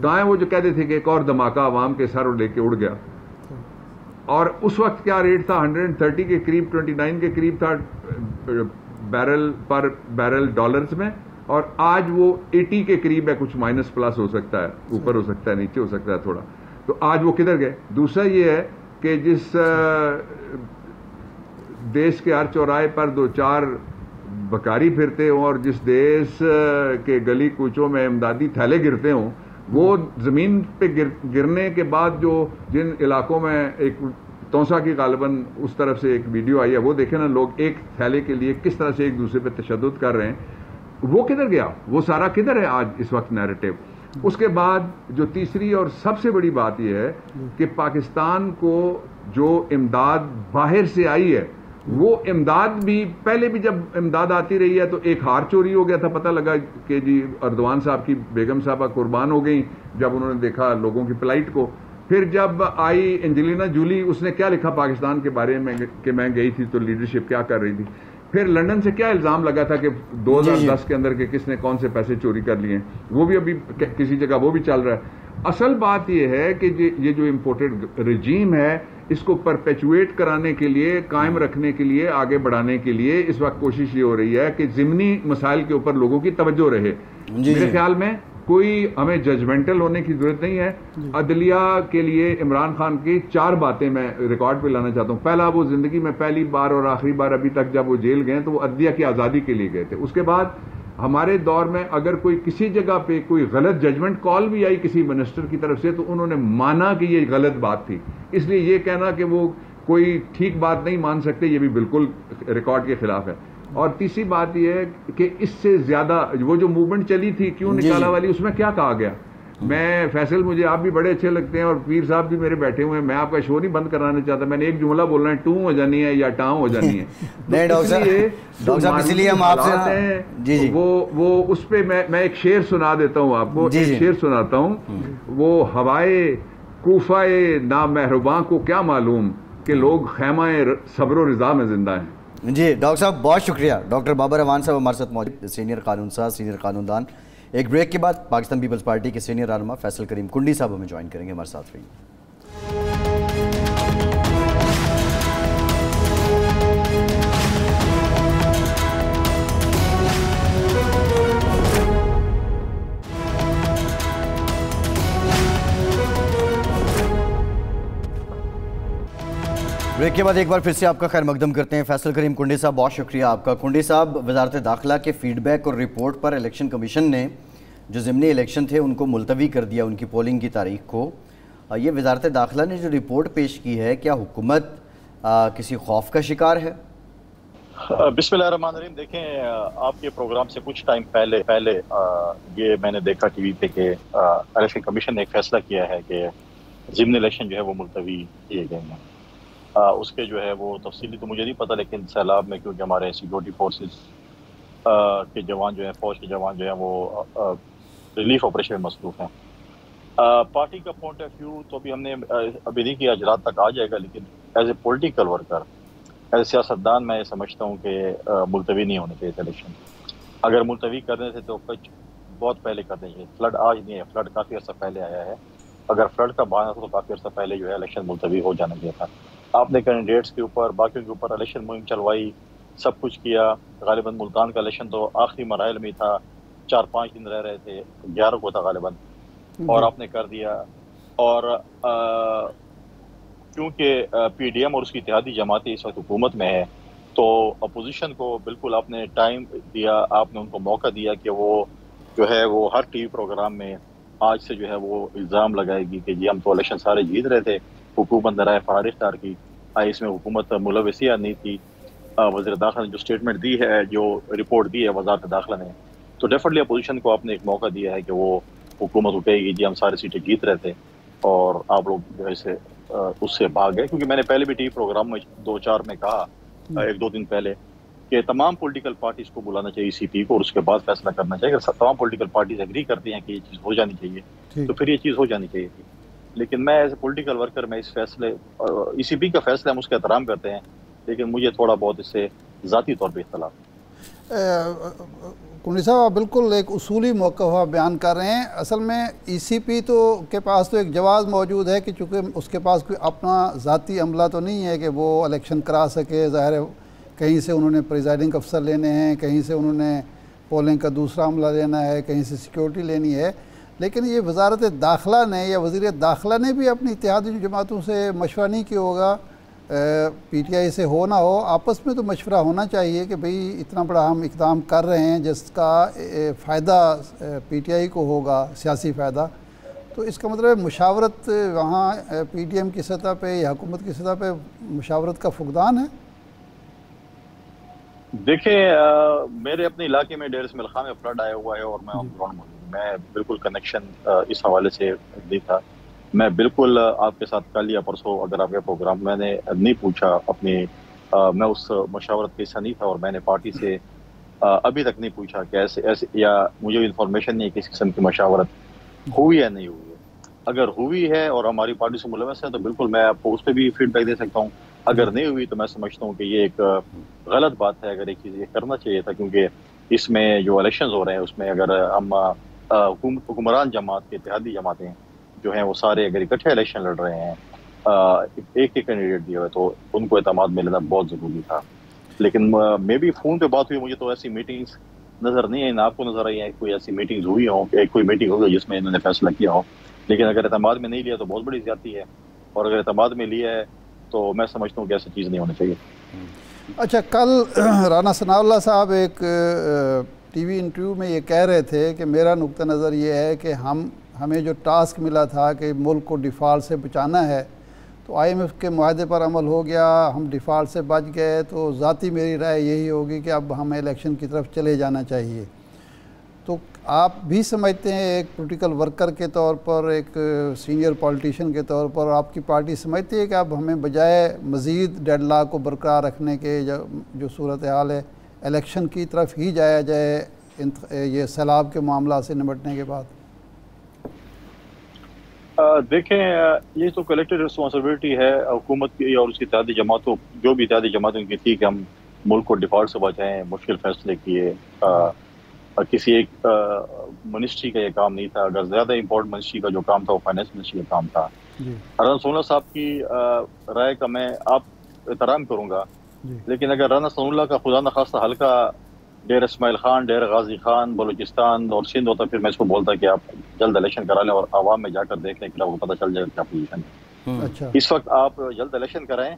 کہاں ہے وہ جو کہتے تھے کہ ایک اور دھماکہ عوام کے سر لے کے اڑ گیا؟ اور اس وقت کیا ریٹ تھا؟ 130 کے قریب، 29 کے قریب تھا بیرل پر بیرل ڈالرز میں، اور آج وہ 80 کے قریب ہے. کچھ مائنس پلس ہو سکتا ہے، اوپر ہو سکتا ہے، نیچے ہو سکتا ہے تھوڑا. تو آج وہ کدھر گئے؟ دوسرا یہ ہے کہ جس دیش کے ہر چوراہے پر 2-4 بکاری پھرتے ہوں اور جس دیش کے گلی کوچوں میں امدادی تھیلے گرتے ہوں، وہ زمین پہ گرنے کے بعد جو جن علاقوں میں ایک تونسا کی غالباً اس طرف سے ایک ویڈیو آئی ہے، وہ دیکھیں نا، لوگ ایک تھیلے کے لیے کس طرح سے ایک دوسرے پہ تشدد کر رہے ہیں. وہ کدھر گیا؟ وہ سارا کدھر ہے آج اس وقت نیریٹو؟ اس کے بعد جو تیسری اور سب سے بڑی بات یہ ہے کہ پاکستان کو جو امداد باہر سے آئی ہے، وہ امداد بھی پہلے بھی جب امداد آتی رہی ہے تو ایک ہار چوری ہو گیا تھا، پتہ لگا کہ جی اردوان صاحب کی بیگم صاحبہ قربان ہو گئیں جب انہوں نے دیکھا لوگوں کی پلائٹ کو. پھر جب آئی انجلینا جولی، اس نے کیا لکھا پاکستان کے بارے میں کہ میں گئی تھی تو لیڈرشپ کیا کر رہی تھی. پھر لندن سے کیا الزام لگا تھا کہ 2010 کے اندر کے کس نے کون سے پیسے چوری کر لیے ہیں، وہ بھی ابھی کسی جگہ وہ بھی چل رہا ہے. اصل بات یہ ہے کہ یہ جو امپورٹڈ رجیم ہے، اس کو پرپیچویٹ کرانے کے لیے، قائم رکھنے کے لیے، آگے بڑھانے کے لیے اس وقت کوشش یہ ہو رہی ہے کہ ضمنی مسائل کے اوپر لوگوں کی توجہ رہے. میرے خیال میں کوئی ہمیں ججمنٹل ہونے کی ضرورت نہیں ہے. عدلیہ کے لیے عمران خان کی 4 باتیں میں ریکارڈ پہ لانا چاہتا ہوں. پہلا، وہ زندگی میں پہلی بار اور آخری بار ابھی تک جب وہ جیل گئے تو وہ عدلیہ کی آزادی کے لیے گئے تھے. اس کے بعد ہمارے دور میں اگر کوئی کسی جگہ پہ کوئی غلط ججمنٹ کال بھی آئی کسی منسٹر کی طرف سے تو انہوں نے مانا کہ یہ غلط بات تھی. اس لیے یہ کہنا کہ وہ کوئی ٹھیک بات نہیں مان سکتے، یہ بھی بالکل ریکارڈ کے خلاف ہے. اور تیسری بات یہ ہے کہ اس سے زیادہ وہ جو موومنٹ چلی تھی کیوں نکالا والی، اس میں کیا کہا گیا؟ میں فیصل، مجھے آپ بھی بڑے اچھے لگتے ہیں اور پیر صاحب بھی میرے بیٹھے ہوئے ہیں، میں آپ کا شو نہیں بند کرانا چاہتا. میں نے ایک جملہ بولنا ہے، ٹوں ہو جانی ہے یا ٹاؤں ہو جانی ہے. نہیں ڈاکٹر صاحب، اس لیے ہم آپ سے وہ اس پہ میں ایک شعر سنا دیتا ہوں آپ کو. ایک شعر سناتا ہوں. وہ ہوائے کوفہ نامہرباں کو کیا معلوم کہ لوگ خیمہ صبر و رضا میں زندہ ہیں. جی ڈاکٹر صاحب بہت شکریہ. ڈاکٹر بابر اعوان صاحب ہمارے ساتھ موجود، سینئر قانون ساز، سینئر قانون دان. ایک بریک کے بعد پاکستان پیپلز پارٹی کے سینئر رہنما فیصل کریم کنڈی صاحب ہمیں جوائن کریں گے. ہمارے ساتھ رہیے. بریک کے بعد ایک بار پھر سے آپ کا خیر مقدم کرتے ہیں. فیصل کریم کنڈی صاحب بہت شکریہ آپ کا. کنڈی صاحب، وزارت داخلہ کے فیڈ بیک اور رپورٹ پر الیکشن کمیشن نے جو ضمنی الیکشن تھے ان کو ملتوی کر دیا، ان کی پولنگ کی تاریخ کو. یہ وزارت داخلہ نے جو رپورٹ پیش کی ہے، کیا حکومت کسی خوف کا شکار ہے؟ بسم اللہ الرحمن الرحیم. دیکھیں، آپ کے پروگرام سے کچھ ٹائم پہلے یہ میں نے دیکھا ٹی وی پہ کہ الیکشن کمیشن نے ایک فیصلہ کیا ہے کہ ضمنی الیکشن جو ہے وہ ملتوی کیے گئے ہیں. اس کے جو ہے وہ تفصیلی تو مجھے نہیں پتہ، لیکن سیلاب میں کیونکہ ہمارے سیکورٹی فورسز کے جوان جو ہیں، فوج کے جوان جو ہیں، وہ ریلیف آپریشن میں مصروف ہیں. پارٹی کا پوائنٹ آف ویو تو ابھی ہم نے ابھی نہیں کیا، رات تک آ جائے گا، لیکن as a political worker, as a سیاستدان میں یہ سمجھتا ہوں کہ ملتوی نہیں ہونے چاہیے الیکشن. اگر ملتوی کرنے سے تو بہت پہلے کرنے چاہیے. فلڈ آج نہیں ہے، فلڈ کافی عرصہ پہلے آیا ہے. اگر فلڈ کا بہانا تھا تو کافی عرصہ پہلے جو ہے الیکشن ملتوی ہو جانا چاہیے تھا. آپ نے کینڈیڈیٹس کے اوپر، باقیوں کے اوپر الیکشن مہم چلوائی، سب کچھ کیا. غالباً ملتان کا الیکشن تو آخری مراحل میں تھا، 4-5 دن رہ رہے تھے، 11 کو تھا غالباً، اور آپ نے کر دیا. اور کیونکہ پی ڈی ایم اور اس کی اتحادی جماعتیں اس وقت حکومت میں ہے، تو اپوزیشن کو بالکل آپ نے ٹائم دیا، آپ نے ان کو موقع دیا کہ وہ جو ہے وہ ہر ٹی وی پروگرام میں آج سے جو ہے وہ الزام لگائے گی کہ جی ہم تو الیکشن سارے جیت رہے تھے، حکومت نے رائے فرار اختیار کی، اس میں حکومت ملوثیہ نہیں تھی. وزیر داخلہ نے جو اسٹیٹمنٹ دی ہے، جو رپورٹ دی ہے وزارت داخلہ نے، تو ڈیفینیٹلی اپوزیشن کو آپ نے ایک موقع دیا ہے کہ وہ حکومت اٹھے گی جی ہم ساری سیٹیں جیت رہے تھے اور آپ لوگ جو ہے اس سے بھاگ گئے. کیونکہ میں نے پہلے بھی ٹی وی پروگرام میں 2-4 میں کہا، 1-2 دن پہلے کہ تمام پولیٹیکل پارٹیز کو بلانا چاہیے سی پی کو اور اس کے بعد فیصلہ کرنا چاہیے. اگر تمام پولیٹیکل پارٹیز ایگری کرتی ہیں کہ یہ چیز ہو جانی چاہیے تو پھر یہ چیز ہو جانی چاہیے تھی. لیکن میں ایز اے پولیٹیکل ورکر میں اس فیصلے ای سی پی کا فیصلہ ہم اس کا احترام کرتے ہیں, لیکن مجھے تھوڑا بہت اس سے ذاتی طور پہ اختلاف ہے. کنڈی صاحب آپ بالکل ایک اصولی موقف بیان کر رہے ہیں. اصل میں ای سی پی کے پاس تو ایک جواز موجود ہے کہ چونکہ اس کے پاس کوئی اپنا ذاتی عملہ تو نہیں ہے کہ وہ الیکشن کرا سکے. ظاہر ہے کہیں سے انہوں نے پریزائڈنگ افسر لینے ہیں, کہیں سے انہوں نے پولنگ کا دوسرا عملہ لینا ہے, کہیں سے سیکیورٹی لینی ہے. لیکن یہ وزارت داخلہ نے یا وزیر داخلہ نے بھی اپنی اتحادی جماعتوں سے مشورہ نہیں کیا ہوگا, پی ٹی آئی سے ہو نہ ہو, آپس میں تو مشورہ ہونا چاہیے کہ بھئی اتنا بڑا ہم اقدام کر رہے ہیں جس کا فائدہ پی ٹی آئی کو ہوگا, سیاسی فائدہ. تو اس کا مطلب ہے مشاورت وہاں پی ٹی ایم کی سطح پہ یا حکومت کی سطح پہ مشاورت کا فقدان ہے. دیکھیں میرے اپنے علاقے میں ڈیر اسماعیل خان میں فلڈ آیا ہوا ہے اور میں میں بالکل کنیکشن اس حوالے سے نہیں تھا. میں بالکل آپ کے ساتھ کل یا پرسوں اگر آپ کا پروگرام میں نے نہیں پوچھا اپنی میں اس مشاورت کا حصہ نہیں تھا اور میں نے پارٹی سے ابھی تک نہیں پوچھا کہ ایسے یا مجھے انفارمیشن نہیں ہے کس قسم کی مشاورت ہوئی یا نہیں ہوئی ہے. اگر ہوئی ہے اور ہماری پارٹی سے ملوث ہے تو بالکل میں آپ کو اس پہ بھی فیڈ بیک دے سکتا ہوں. اگر نہیں ہوئی تو میں سمجھتا ہوں کہ یہ ایک غلط بات ہے. اگر ایک چیز یہ کرنا چاہیے تھا کیونکہ اس میں جو الیکشنز ہو رہے ہیں اس میں اگر ہم حکمران جماعت کے اتحادی جماعتیں جو ہیں وہ سارے اگر اکٹھے الیکشن لڑ رہے ہیں ایک ایک کینڈیڈیٹ دیے ہوئے تو ان کو اعتماد میں لینا بہت ضروری تھا. لیکن مے بی فون پہ بات ہوئی, مجھے تو ایسی میٹنگز نظر نہیں آئی, نہ آپ کو نظر آئی ہے کوئی ایسی میٹنگز ہوئی ہوں, کوئی میٹنگ ہوگی جس میں انہوں نے فیصلہ کیا ہو. لیکن اگر اعتماد میں نہیں لیا تو بہت بڑی زیادتی ہے, اور اگر اعتماد میں لیا ہے تو میں سمجھتا ہوں کہ ایسی چیز نہیں ہونی چاہیے. اچھا, کل رانا ثناء اللہ صاحب ایک ٹی وی انٹرویو میں یہ کہہ رہے تھے کہ میرا نقطہ نظر یہ ہے کہ ہمیں جو ٹاسک ملا تھا کہ ملک کو ڈیفالٹ سے بچانا ہے تو آئی ایم ایف کے معاہدے پر عمل ہو گیا, ہم ڈیفالٹ سے بچ گئے, تو ذاتی میری رائے یہی ہوگی کہ اب ہمیں الیکشن کی طرف چلے جانا چاہیے. تو آپ بھی سمجھتے ہیں ایک پولیٹیکل ورکر کے طور پر, ایک سینئر پولیٹیشین کے طور پر, آپ کی پارٹی سمجھتی ہے کہ اب ہمیں بجائے مزید ڈیڈ لاک کو برقرار رکھنے کے جو صورتحال ہے الیکشن کی طرف ہی جایا جائے یہ سیلاب کے معاملات سے نمٹنے کے بعد؟ دیکھیں یہ تو کلیکٹیو رسپانسبلٹی ہے حکومت کی اور اس کی اتحادی جماعتوں, جو بھی اتحادی جماعتوں کی تھی کہ ہم ملک کو ڈیفالٹ سے بچائیں, مشکل فیصلے کیے. کسی ایک منسٹری کا یہ کام نہیں تھا. اگر زیادہ امپورٹنٹ منسٹری کا جو کام تھا وہ فائنانس منسٹری کا کام تھا. رانا ثناء اللہ صاحب کی رائے کا میں آپ احترام کروں گا, لیکن اگر رانا ثناء اللہ کا خدا نخواستہ حلقہ ڈیر اسماعیل خان, ڈیر غازی خان, بلوچستان اور سندھ ہوتا پھر میں اس کو بولتا کہ آپ جلد الیکشن کرا لیں اور عوام میں جا کر دیکھ لیں کہ آپ کو پتہ چل جائے کیا پوزیشن ہے. اس وقت آپ جلد الیکشن کرائیں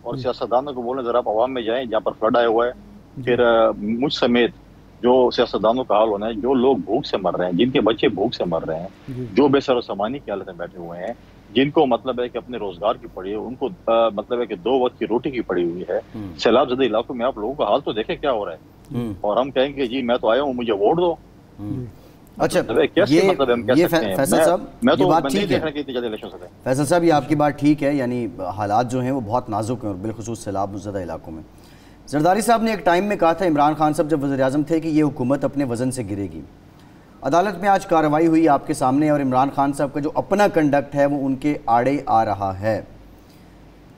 اور سیاستدانوں کو بولیں ذرا آپ عوام میں جائیں جہاں پر فلڈ آیا ہوا ہے. پھر مجھ سمیت جو سیاستدانوں کا حال ہونا ہے, جو لوگ بھوک سے مر رہے ہیں, جن کے بچے بھوک سے مر رہے ہیں, جو بے سر و سامانی کی حالت میں بیٹھے ہوئے ہیں, جن کو مطلب ہے کہ اپنے روزگار کی پڑی ہے, ان کو مطلب ہے کہ 2 وقت کی روٹی کی پڑی ہوئی ہے. سیلاب زدہ علاقوں میں آپ لوگوں کا حال تو دیکھیں کیا ہو رہا ہے, اور ہم کہیں گے جی میں تو آیا ہوں مجھے ووٹ دو. اچھا یہ فیصل صاحب یہ بات ٹھیک ہے, فیصل صاحب یہ آپ کی بات ٹھیک ہے, یعنی حالات جو ہیں وہ بہت نازک ہیں اور بالخصوص سیلاب زدہ علاقوں میں. زرداری صاحب نے ایک ٹائم میں کہا تھا عمران خان صاحب جب وزیر اعظم تھے کہ یہ حکومت اپنے وزن سے گرے گی. عدالت میں آج کارروائی ہوئی آپ کے سامنے اور عمران خان صاحب کا جو اپنا کنڈکٹ ہے وہ ان کے آڑے آ رہا ہے.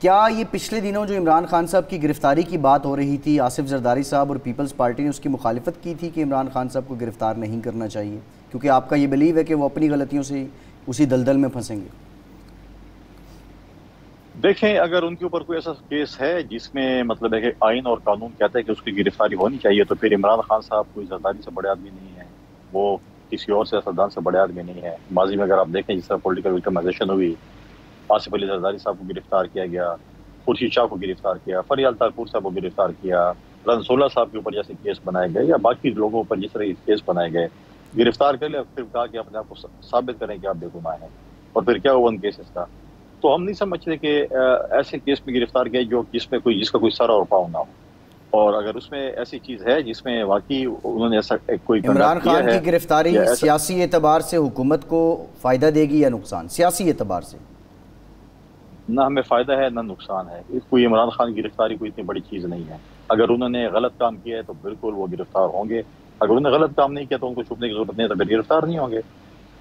کیا یہ پچھلے دنوں جو عمران خان صاحب کی گرفتاری کی بات ہو رہی تھی, آصف زرداری صاحب اور پیپلز پارٹی نے اس کی مخالفت کی تھی کہ عمران خان صاحب کو گرفتار نہیں کرنا چاہیے کیونکہ آپ کا یہ بلیو ہے کہ وہ اپنی غلطیوں سے اسی دلدل میں پھنسیں گے؟ دیکھیں اگر ان کے اوپر کوئی ایسا کیس ہے جس میں مطلب ہے کہ آئین اور قانون کہتا ہے کہ اس کی گرفتاری ہونی چاہیے تو پھر عمران خان صاحب کوئی زرداری سے بڑے آدمی نہیں ہے, وہ کسی اور سیاستدان سے بڑے آدمی نہیں ہے. ماضی میں اگر آپ دیکھیں جس طرح پولیٹیکل وکٹمائزیشن ہوئی, آصف علی زرداری صاحب کو گرفتار کیا گیا, خورشید شاہ کو گرفتار کیا, فریال طاہر صاحب کو گرفتار کیا, رانا ثناء اللہ صاحب کے اوپر جیسے کیس بنائے گئے یا باقی لوگوں پر جس طرح کیس بنائے گئے, گرفتار کر لیا پھر کہا کہ اپنے آپ کو ثابت کریں کہ آپ بے گناہ ہیں, اور پھر کیا ہوا ان کیسز کا. تو ہم نہیں سمجھتے کہ ایسے کیس میں گرفتار کیا جو جس کا کوئی سر اور پاؤں نہ ہو, اور اگر اس میں ایسی چیز ہے جس میں واقعی انہوں نے ایسا کوئی عمران خان کی گرفتاری سیاسی اعتبار سے حکومت کو فائدہ دے گی یا نقصان؟ سیاسی اعتبار سے نہ ہمیں فائدہ ہے نہ نقصان ہے. کوئی عمران خان کی گرفتاری کوئی اتنی بڑی چیز نہیں ہے. اگر انہوں نے غلط کام کیا ہے تو بالکل وہ گرفتار ہوں گے، اگر انہوں نے غلط کام نہیں کیا تو ان کو چھپنے کی ضرورت نہیں ہے، تو پھر گرفتار نہیں ہوں گے۔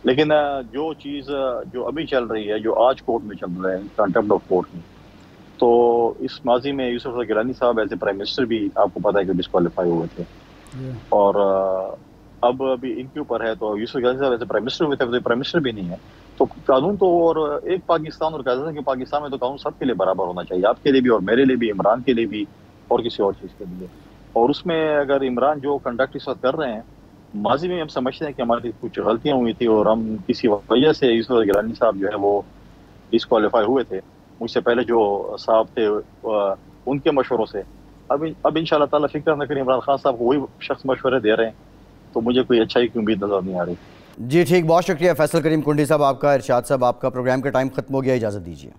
لیکن جو چیز جو ابھی چل رہی ہے، جو آج کورٹ میں چل رہا ہے، کنٹمپٹ آف کورٹ میں، تو اس ماضی میں یوسف رضا گیلانی صاحب ایز اے پرائم منسٹر بھی آپ کو پتہ ہے کہ ڈسکوالیفائی ہوئے تھے، اور اب ابھی ان کے اوپر ہے، تو یوسف گیلانی صاحب ایز اے پرائم منسٹر ہوئے تھے، تو پرائم منسٹر بھی نہیں ہے، تو قانون تو اور ایک پاکستان اور قاعدہ کہ پاکستان میں تو قانون سب کے لیے برابر ہونا چاہیے، آپ کے لیے بھی اور میرے لیے بھی، عمران کے لیے بھی اور کسی اور چیز کے لیے۔ اور اس میں اگر عمران جو کنڈکٹ اس وقت کر رہے ہیں، ماضی میں ہم سمجھتے ہیں کہ ہماری کچھ غلطیاں ہوئی تھی اور ہم کسی وجہ سے یوسف رضا گیلانی صاحب جو ہے وہ ڈسکوالیفائی ہوئے تھے، مجھ سے پہلے جو صاحب تھے ان کے مشوروں سے۔ اب ان شاء اللہ تعالیٰ فکر نہ کریں، عمران خان صاحب کو وہی شخص مشورے دے رہے ہیں، تو مجھے کوئی اچھائی کی امید نظر نہیں آ رہی۔ جی ٹھیک، بہت شکریہ فیصل کریم کنڈی صاحب آپ کا، ارشاد صاحب آپ کا۔ پروگرام کا ٹائم ختم ہو گیا، اجازت دیجیے۔